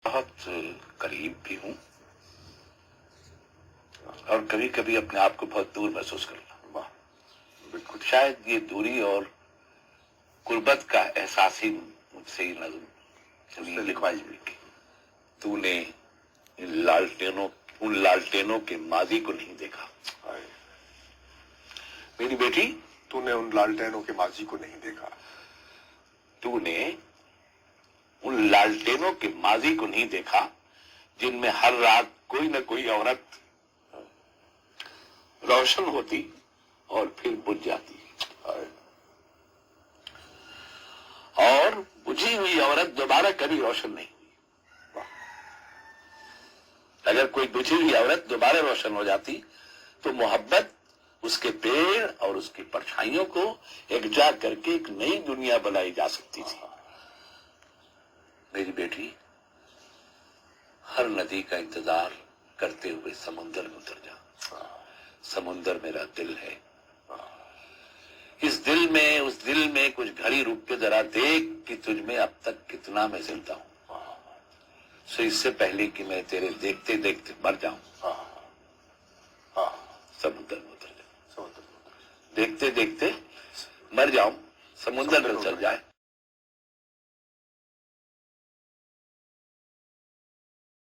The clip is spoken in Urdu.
بہت قریب بھی ہوں اور کبھی کبھی اپنے آپ کو بہت دور محسوس کرتا ہوں. بالکل شاید یہ دوری اور قربت کا احساس ہی مجھ سے ہی نظم لکھوائی بھی کی. تو نے ان لالٹینوں کے ماضی کو نہیں دیکھا. میری بیٹی، تو نے ان لالٹینوں کے ماضی کو نہیں دیکھا. تو نے ان لالٹینوں کے ماضی کو نہیں دیکھا جن میں ہر رات کوئی نہ کوئی عورت روشن ہوتی اور پھر بجھ جاتی. اور بجھی ہوئی عورت دوبارہ کبھی روشن نہیں ہوئی. اگر کوئی بجھی ہوئی عورت دوبارہ روشن ہو جاتی تو محبت اس کے پیڑ اور اس کی پرچھائیوں کو یکجا کر کے ایک نئی دنیا بنائی جا سکتی تھی. میری بیٹی، ہر ندی کا انتظار کرتے ہوئے سمندر میں اتر جا. سمندر میرا دل ہے. اس دل میں کچھ گھڑی رک کے ذرا دیکھ کہ تجھ میں اب تک کتنا میں زندہ ہوں. سو اس سے پہلے کہ میں تیرے دیکھتے دیکھتے مر جاؤں، سمندر میں اتر جا. دیکھتے دیکھتے مر جاؤں، سمندر میں اتر جائے.